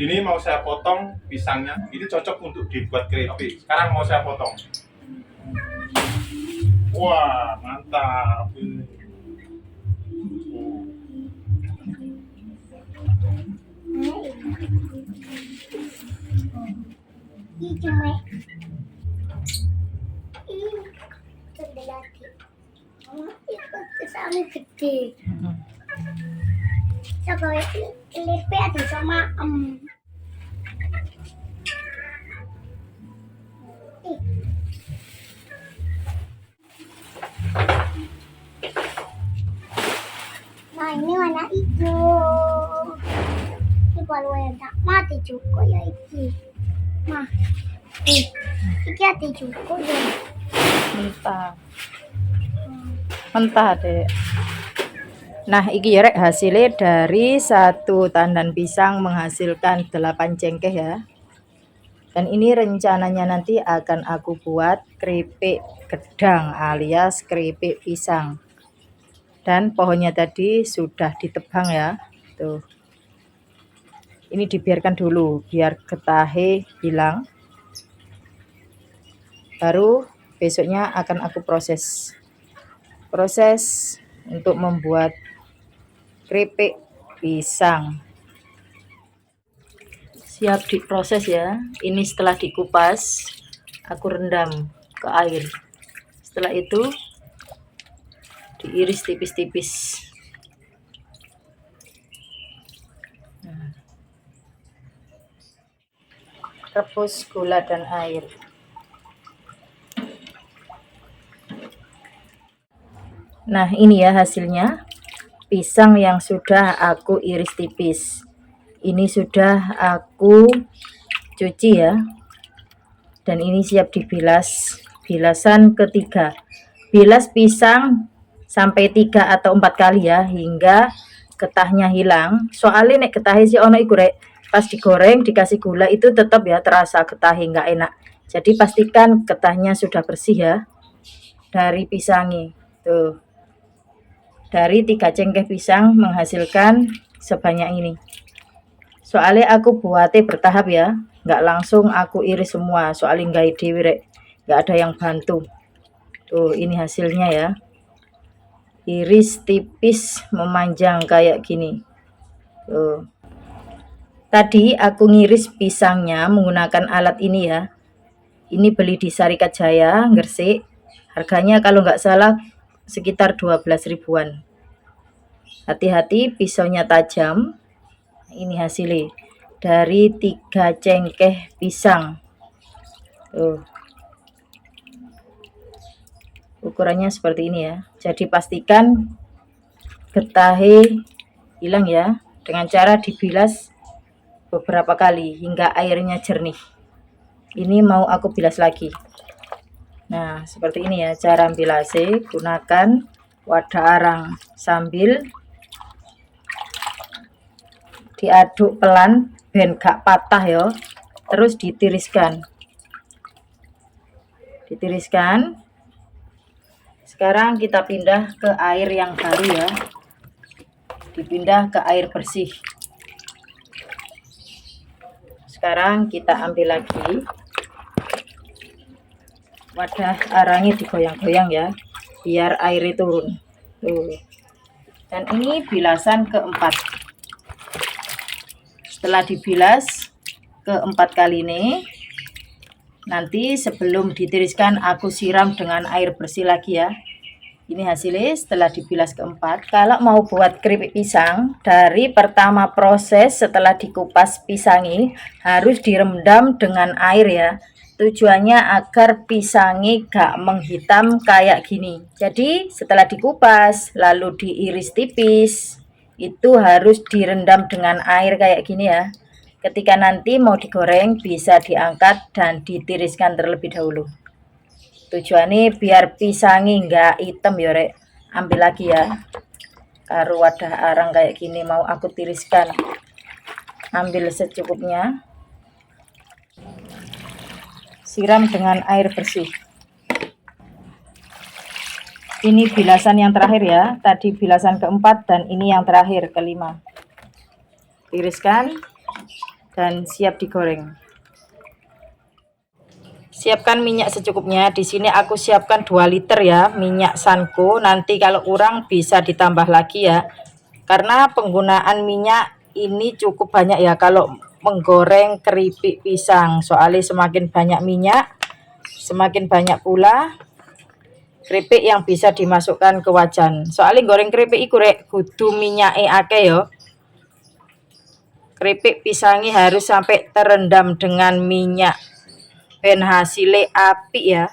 Ini mau saya potong pisangnya. Ini cocok untuk dibuat keripik. Sekarang mau saya potong. Wah, mantap. Ini cuma ini gede lagi. Ikut kesana gede. Coba lipe ada sama Nah ini warna hijau. Ini kalau yang tak mati juga ya ini. Nah, ini hati juga ya. Mentah dek. Nah iki ya rek hasilnya dari satu tandan pisang menghasilkan 8 cengkeh ya. Dan ini rencananya nanti akan aku buat keripik gedang alias keripik pisang. Dan pohonnya tadi sudah ditebang ya. Tuh. Ini dibiarkan dulu biar getahnya hilang. Baru besoknya akan aku proses untuk membuat keripik pisang. Siap diproses ya. Ini setelah dikupas aku rendam ke air. Setelah itu diiris tipis-tipis. Rebus gula dan air. Nah ini ya hasilnya, pisang yang sudah aku iris tipis. Ini sudah aku cuci ya, dan ini siap dibilas. Bilasan ketiga, bilas pisang sampai 3 atau 4 kali ya, hingga getahnya hilang. Soalnya nek getahnya sih ono iku rek, pas digoreng dikasih gula itu tetap ya terasa getahnya nggak enak. Jadi pastikan getahnya sudah bersih ya dari pisangnya. Tuh, dari 3 cengkeh pisang menghasilkan sebanyak ini. Soalnya aku buatnya bertahap ya, nggak langsung aku iris semua. Soalnya nggak dewe rek, nggak ada yang bantu. Tuh ini hasilnya ya, iris tipis memanjang kayak gini. Tuh. Tadi aku ngiris pisangnya menggunakan alat ini ya. Ini beli di Sarikat Jaya, Gresik. Harganya kalau nggak salah sekitar 12 ribuan. Hati-hati pisaunya tajam. Ini hasilnya dari 3 cengkeh pisang. Tuh. Ukurannya seperti ini ya. Jadi pastikan getahnya hilang ya, dengan cara dibilas beberapa kali hingga airnya jernih. Ini mau aku bilas lagi. Nah seperti ini ya cara bilasnya. Gunakan wadah arang sambil diaduk pelan ben gak patah ya. Terus ditiriskan. Sekarang kita pindah ke air yang baru ya. Dipindah ke air bersih. Sekarang kita ambil lagi. Wadah arangnya digoyang-goyang ya, biar airnya turun. Tuh. Dan ini bilasan keempat. Setelah dibilas keempat kali ini, nanti sebelum ditiriskan aku siram dengan air bersih lagi ya. Ini hasilnya setelah dibilas keempat. Kalau mau buat keripik pisang, dari pertama proses setelah dikupas pisangnya harus direndam dengan air ya. Tujuannya agar pisangnya gak menghitam kayak gini. Jadi setelah dikupas lalu diiris tipis, itu harus direndam dengan air kayak gini ya. Ketika nanti mau digoreng bisa diangkat dan ditiriskan terlebih dahulu. Tujuannya biar pisangnya nggak hitam ya rek. Ambil lagi ya, karo wadah arang kayak gini mau aku tiriskan. Ambil secukupnya, siram dengan air bersih. Ini bilasan yang terakhir ya, tadi bilasan keempat dan ini yang terakhir kelima. Tiriskan dan siap digoreng. Siapkan minyak secukupnya. Di sini aku siapkan 2 liter ya minyak Sanko. Nanti kalau kurang bisa ditambah lagi ya. Karena penggunaan minyak ini cukup banyak ya kalau menggoreng keripik pisang. Soalnya semakin banyak minyak, semakin banyak pula keripik yang bisa dimasukkan ke wajan. Soalnya goreng keripik iku rek kudu minyake akeh yo. Keripik pisangnya harus sampai terendam dengan minyak. Ben hasilnya api ya.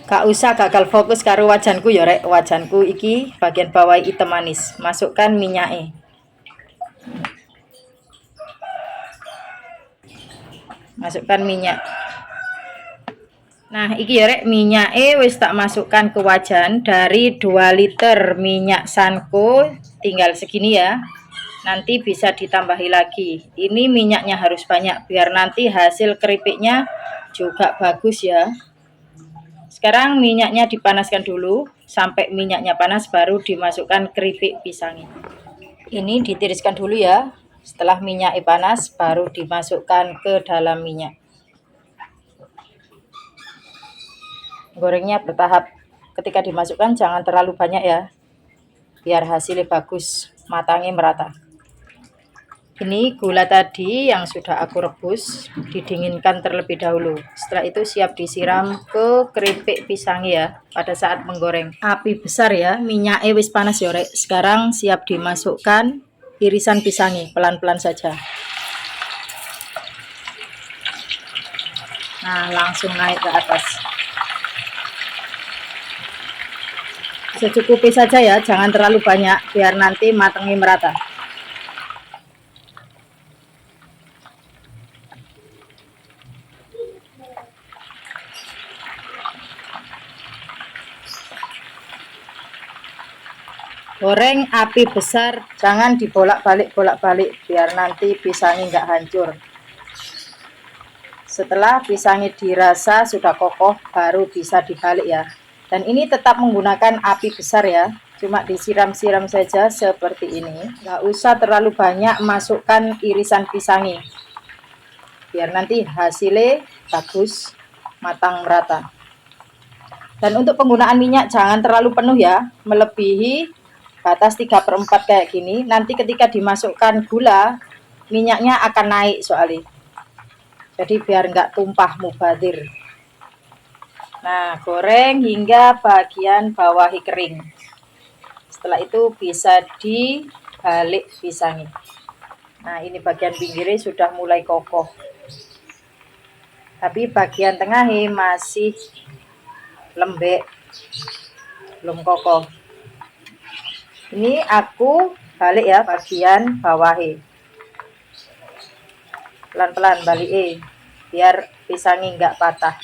Gak usah gagal fokus karo wajanku ya rek. Wajanku iki bagian bawah hitam manis. Masukkan minyaknya. Masukkan minyak. Nah iki ya rek, minyaknya wis tak masukkan ke wajan. Dari 2 liter minyak Sanko tinggal segini ya. Nanti bisa ditambahi lagi. Ini minyaknya harus banyak biar nanti hasil keripiknya juga bagus ya. Sekarang minyaknya dipanaskan dulu sampai minyaknya panas baru dimasukkan keripik pisangnya. Ini ditiriskan dulu ya. Setelah minyaknya panas baru dimasukkan ke dalam minyak. Gorengnya bertahap. Ketika dimasukkan jangan terlalu banyak ya. Biar hasilnya bagus, matangnya merata. Ini gula tadi yang sudah aku rebus, didinginkan terlebih dahulu. Setelah itu siap disiram ke keripik pisang ya pada saat menggoreng. Api besar ya, minyaknya wis panas ya rek. Sekarang siap dimasukkan irisan pisangnya, pelan-pelan saja. Nah, langsung naik ke atas. Secukupnya saja ya, jangan terlalu banyak biar nanti matangnya merata. Goreng api besar, jangan dibolak-balik biar nanti pisangnya nggak hancur. Setelah pisangnya dirasa sudah kokoh baru bisa dibalik ya. Dan ini tetap menggunakan api besar ya, cuma disiram-siram saja seperti ini. Nggak usah terlalu banyak masukkan irisan pisangnya biar nanti hasilnya bagus, matang merata. Dan untuk penggunaan minyak jangan terlalu penuh ya, melebihi batas 3/4 kayak gini. Nanti ketika dimasukkan gula, minyaknya akan naik soalnya. Jadi biar nggak tumpah mubazir. Nah, goreng hingga bagian bawah kering. Setelah itu bisa dibalik pisangnya. Nah, ini bagian pinggirnya sudah mulai kokoh. Tapi bagian tengahnya masih lembek, belum kokoh. Ini aku balik ya bagian bawahnya. Pelan-pelan balik biar pisangnya nggak patah.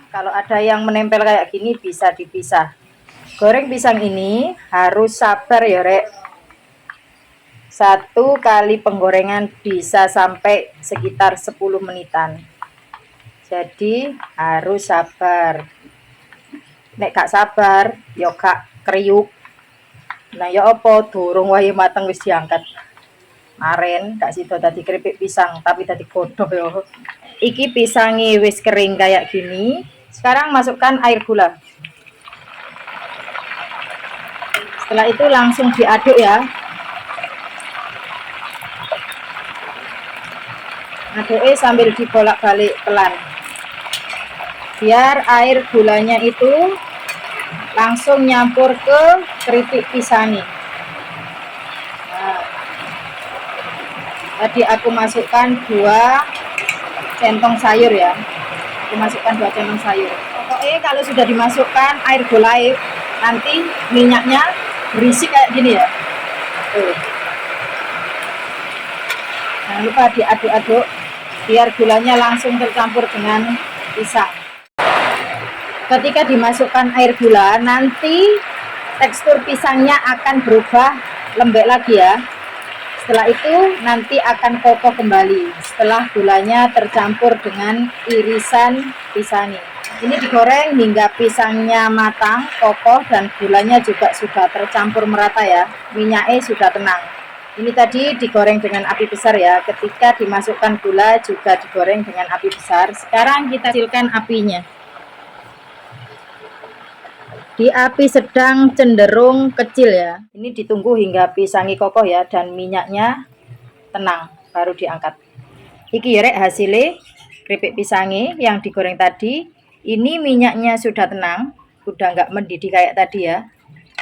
Kalau ada yang menempel kayak gini bisa dipisah. Goreng pisang ini harus sabar ya rek. 1 kali penggorengan bisa sampai sekitar 10 menitan. Jadi harus sabar. Nek gak sabar, yo gak kriuk. Nah ya apa durung wae mateng wis diangkat. Maren gak sido dadi keripik pisang, tapi dadi godhog yo. Iki pisangnya wis kering kayak gini. Sekarang masukkan air gula. Setelah itu langsung diaduk ya. Aduknya sambil dibolak-balik pelan biar air gulanya itu langsung nyampur ke keripik pisangnya. Nah, tadi aku masukkan 2 centong sayur ya. Aku masukkan 2 centong sayur. Pokoknya kalau sudah dimasukkan air gulai nanti minyaknya berisik kayak gini ya. Tuh. Jangan lupa diaduk-aduk biar gulanya langsung tercampur dengan pisang. Ketika dimasukkan air gula, nanti tekstur pisangnya akan berubah lembek lagi ya. Setelah itu nanti akan kokoh kembali setelah gulanya tercampur dengan irisan pisang. Ini digoreng hingga pisangnya matang, kokoh, dan gulanya juga sudah tercampur merata ya. Minyaknya sudah tenang. Ini tadi digoreng dengan api besar ya. Ketika dimasukkan gula juga digoreng dengan api besar. Sekarang kita kecilkan apinya. Di api sedang cenderung kecil ya. Ini ditunggu hingga pisangnya kokoh ya dan minyaknya tenang, baru diangkat. Iki yerek hasilnya keripik pisangnya yang digoreng tadi. Ini minyaknya sudah tenang, udah nggak mendidih kayak tadi ya.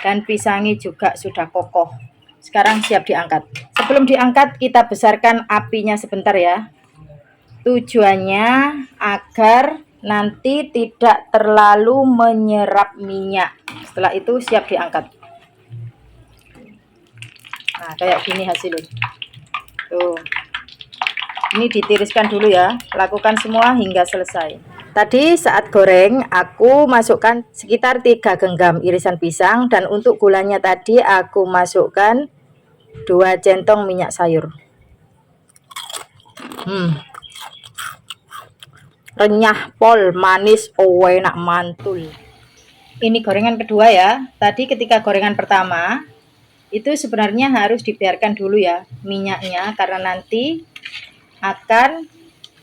Dan pisangnya juga sudah kokoh. Sekarang siap diangkat. Sebelum diangkat kita besarkan apinya sebentar ya. Tujuannya agar nanti tidak terlalu menyerap minyak. Setelah itu siap diangkat. Nah, kayak gini hasilnya. Tuh. Ini ditiriskan dulu ya. Lakukan semua hingga selesai. Tadi saat goreng aku masukkan sekitar 3 genggam irisan pisang, dan untuk gulanya tadi aku masukkan 2 centong minyak sayur. Renyah pol, manis, enak mantul. Ini gorengan kedua ya. Tadi ketika gorengan pertama itu sebenarnya harus dibiarkan dulu ya minyaknya, karena nanti akan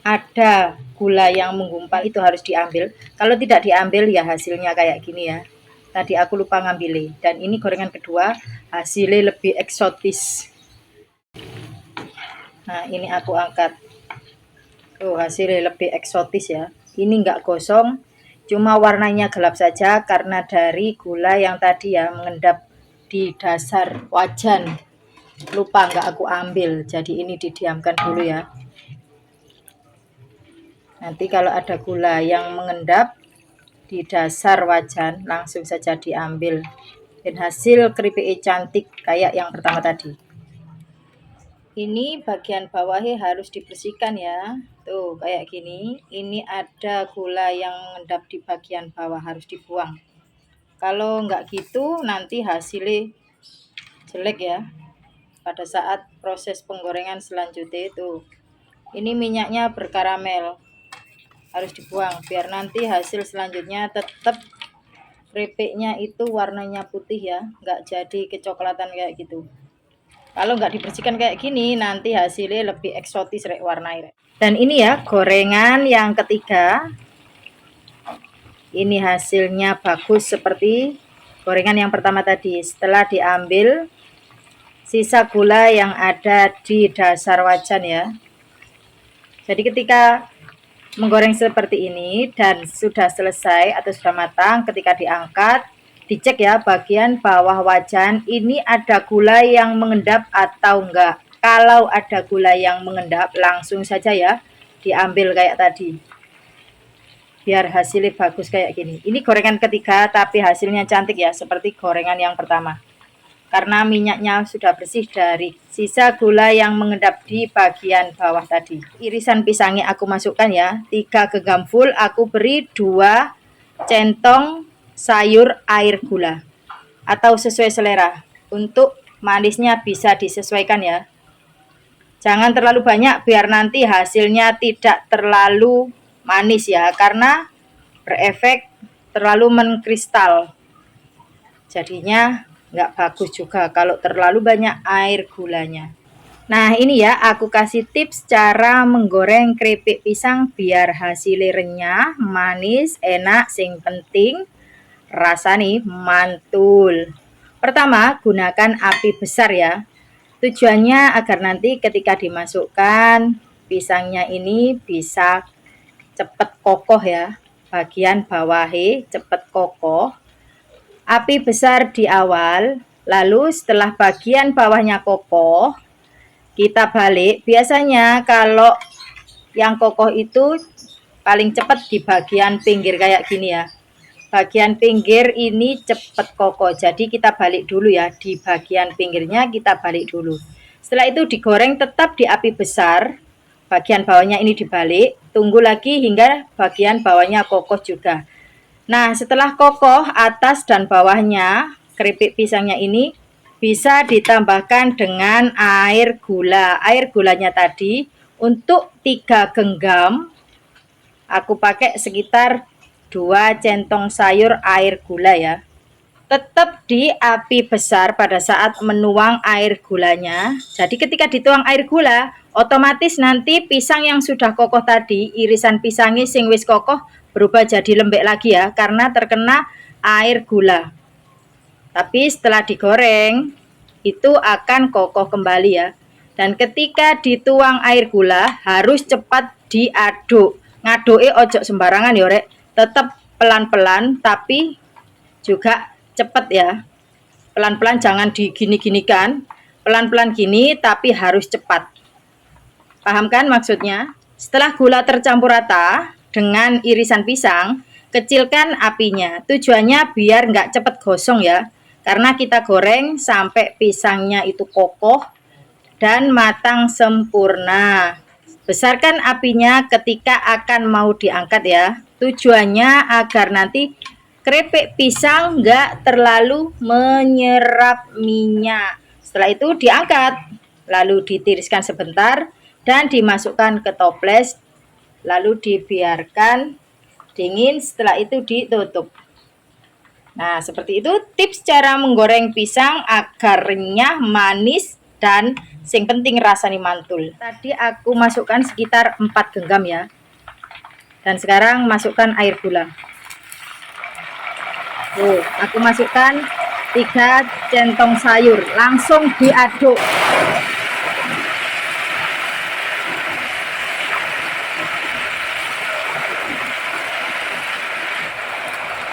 ada gula yang menggumpal, itu harus diambil. Kalau tidak diambil ya hasilnya kayak gini ya. Tadi aku lupa ngambilnya. Dan ini gorengan kedua, hasilnya lebih eksotis. Nah, ini aku angkat. Tuh, hasilnya lebih eksotis ya. Ini enggak gosong, cuma warnanya gelap saja karena dari gula yang tadi ya mengendap di dasar wajan. Lupa enggak aku ambil. Jadi ini didiamkan dulu ya. Nanti kalau ada gula yang mengendap di dasar wajan, langsung saja diambil. Dan hasil keripik cantik kayak yang pertama tadi. Ini bagian bawahnya harus dibersihkan ya. Tuh, kayak gini. Ini ada gula yang mengendap di bagian bawah, harus dibuang. Kalau enggak gitu, nanti hasilnya jelek ya. Pada saat proses penggorengan selanjutnya itu. Ini minyaknya berkaramel. Harus dibuang biar nanti hasil selanjutnya tetap keripiknya itu warnanya putih ya, nggak jadi kecoklatan kayak gitu. Kalau nggak dibersihkan kayak gini nanti hasilnya lebih eksotis warnanya. Dan ini ya gorengan yang ketiga, ini hasilnya bagus seperti gorengan yang pertama tadi. Setelah diambil sisa gula yang ada di dasar wajan ya. Jadi ketika menggoreng seperti ini dan sudah selesai atau sudah matang, ketika diangkat dicek ya bagian bawah wajan ini ada gula yang mengendap atau enggak. Kalau ada gula yang mengendap langsung saja ya diambil kayak tadi, biar hasilnya bagus kayak gini. Ini gorengan ketiga tapi hasilnya cantik ya seperti gorengan yang pertama, karena minyaknya sudah bersih dari sisa gula yang mengendap di bagian bawah tadi. Irisan pisangnya aku masukkan ya, 3 genggam full. Aku beri 2 centong sayur air gula atau sesuai selera. Untuk manisnya bisa disesuaikan ya. Jangan terlalu banyak biar nanti hasilnya tidak terlalu manis ya, karena berefek terlalu mengkristal. Jadinya nggak bagus juga kalau terlalu banyak air gulanya. Nah ini ya aku kasih tips cara menggoreng keripik pisang biar hasilnya renyah, manis, enak, sing penting rasanya mantul. Pertama gunakan api besar ya. Tujuannya agar nanti ketika dimasukkan pisangnya ini bisa cepet kokoh ya. Bagian bawahnya cepet kokoh. Api besar di awal, lalu setelah bagian bawahnya kokoh, kita balik. Biasanya kalau yang kokoh itu paling cepat di bagian pinggir kayak gini ya. Bagian pinggir ini cepat kokoh, jadi kita balik dulu ya. Di bagian pinggirnya kita balik dulu. Setelah itu digoreng tetap di api besar. Bagian bawahnya ini dibalik, tunggu lagi hingga bagian bawahnya kokoh juga. Nah setelah kokoh atas dan bawahnya keripik pisangnya ini bisa ditambahkan dengan air gula. Air gulanya tadi untuk 3 genggam aku pakai sekitar 2 centong sayur air gula ya. Tetap di api besar pada saat menuang air gulanya. Jadi ketika dituang air gula, otomatis nanti pisang yang sudah kokoh tadi, irisan pisangnya sing wis kokoh berubah jadi lembek lagi ya, karena terkena air gula. Tapi setelah digoreng, itu akan kokoh kembali ya. Dan ketika dituang air gula, harus cepat diaduk. Ngaduke ojo sembarangan ya rek, tetap pelan-pelan tapi juga cepet ya. Pelan-pelan, jangan digini-ginikan. Pelan-pelan gini tapi harus cepat. Paham kan maksudnya? Setelah gula tercampur rata dengan irisan pisang, kecilkan apinya. Tujuannya biar nggak cepet gosong ya. Karena kita goreng sampai pisangnya itu kokoh dan matang sempurna. Besarkan apinya ketika akan mau diangkat ya. Tujuannya agar nanti keripik pisang nggak terlalu menyerap minyak. Setelah itu diangkat, lalu ditiriskan sebentar dan dimasukkan ke toples, lalu dibiarkan dingin. Setelah itu ditutup. Nah, seperti itu tips cara menggoreng pisang agar renyah, manis, dan sing penting rasanya mantul. Tadi aku masukkan sekitar 4 genggam ya. Dan sekarang masukkan air gula. Aku masukkan 3 centong sayur, langsung diaduk.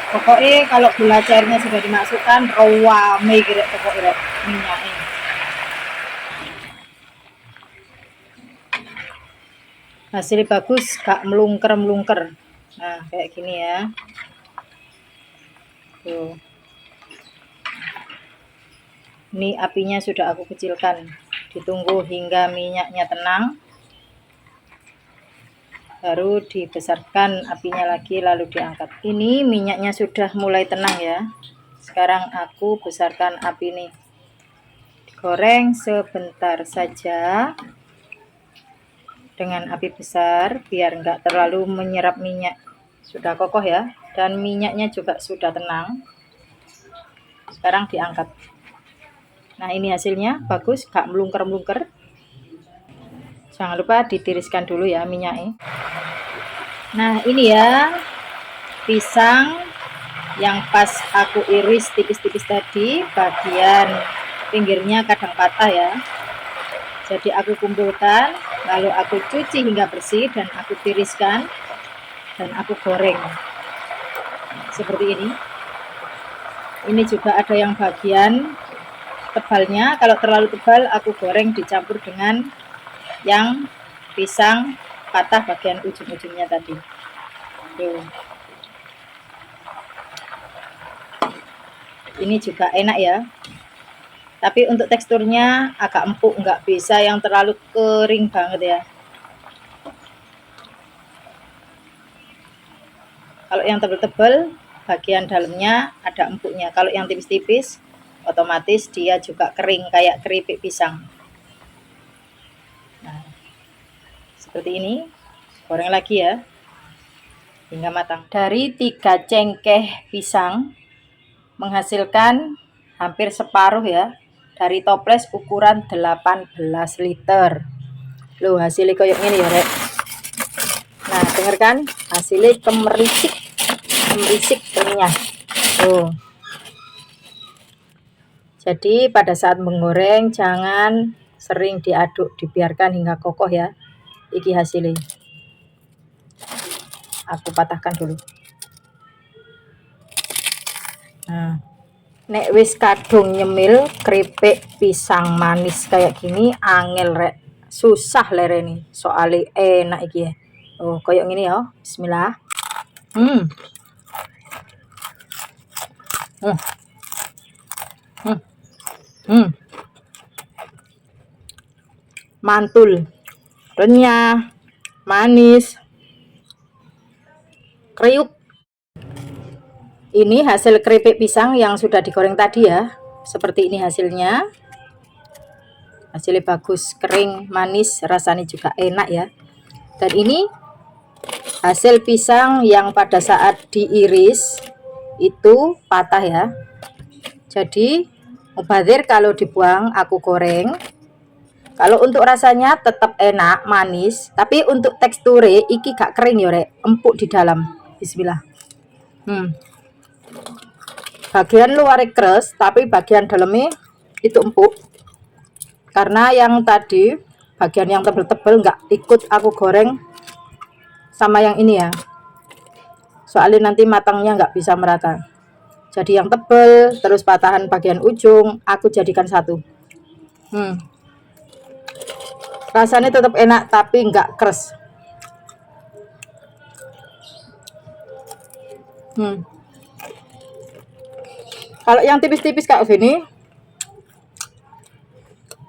Pokoknya kalau gula cairnya sudah dimasukkan, rame gitu pokoknya minyaknya. Hasilnya bagus, gak melungker-melungker. Nah, kayak gini ya. Tuh. Ini apinya sudah aku kecilkan. Ditunggu hingga minyaknya tenang. Baru dibesarkan apinya lagi lalu diangkat. Ini minyaknya sudah mulai tenang ya. Sekarang aku besarkan api ini. Goreng sebentar saja dengan api besar biar enggak terlalu menyerap minyak. Sudah kokoh ya, dan minyaknya juga sudah tenang. Sekarang diangkat. Nah, ini hasilnya bagus, gak melungker-melungker. Jangan lupa ditiriskan dulu ya minyaknya. Nah, ini ya pisang yang pas aku iris tipis-tipis tadi, bagian pinggirnya kadang patah ya. Jadi aku kumpulkan, lalu aku cuci hingga bersih dan aku tiriskan dan aku goreng. Seperti ini. Ini juga ada yang bagian tebalnya. Kalau terlalu tebal aku goreng dicampur dengan yang pisang patah bagian ujung-ujungnya tadi. Tuh. Ini juga enak ya. Tapi untuk teksturnya agak empuk, nggak bisa yang terlalu kering banget ya. Kalau yang tebal-tebal, bagian dalamnya ada empuknya. Kalau yang tipis-tipis, otomatis dia juga kering kayak keripik pisang. Nah, seperti ini, goreng lagi ya hingga matang. Dari 3 cengkeh pisang menghasilkan hampir separuh ya, dari toples ukuran 18 liter. Loh, hasilnya kayak gini ya rek. Nah, dengarkan hasilnya kemerisik renyah. Tuh. Jadi pada saat menggoreng jangan sering diaduk, dibiarkan hingga kokoh ya. Iki hasilnya. Aku patahkan dulu. Nah, nek wis kadung nyemil keripik pisang manis kayak gini angel rek, susah lereni soalnya enak iki ya. Oh, kayak gini ya. Bismillah. Mantul, renyah, manis, kriuk. Ini hasil keripik pisang yang sudah digoreng tadi ya. seperti ini hasilnya. Hasilnya bagus, kering, manis, rasanya juga enak ya. Dan ini hasil pisang yang pada saat diiris itu patah ya. Jadi mubazir kalau dibuang aku goreng. Kalau untuk rasanya tetap enak, manis, tapi untuk teksturnya iki gak kering ya rek, empuk di dalam. Bismillah. Bagian luar keras, tapi bagian dalamnya itu empuk. Karena yang tadi bagian yang tebel-tebel nggak ikut aku goreng sama yang ini ya. Soalnya nanti matangnya nggak bisa merata. Jadi yang tebel, terus patahan bagian ujung aku jadikan satu. Rasanya tetap enak tapi nggak keras. Kalau yang tipis-tipis kayak gini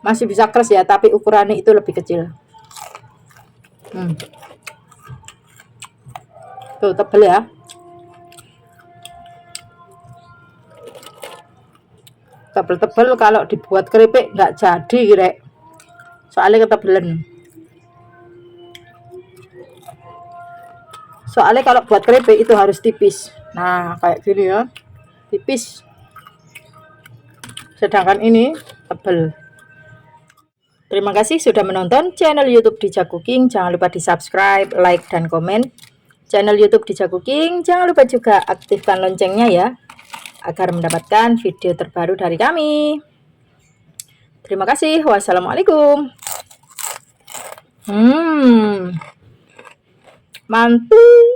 masih bisa keras ya, tapi ukurannya itu lebih kecil. Tuh tebel ya. Tebel-tebel kalau dibuat keripik nggak jadi rek. Soalnya ketebelan. Soalnya kalau buat keripik itu harus tipis. Nah, kayak gini ya. Tipis. Sedangkan ini tebel. Terima kasih sudah menonton channel YouTube Dija Cooking. Jangan lupa di-subscribe, like, dan komen channel YouTube Dija Cooking. Jangan lupa juga aktifkan loncengnya ya, agar mendapatkan video terbaru dari kami. Terima kasih. Wassalamualaikum. Mantul.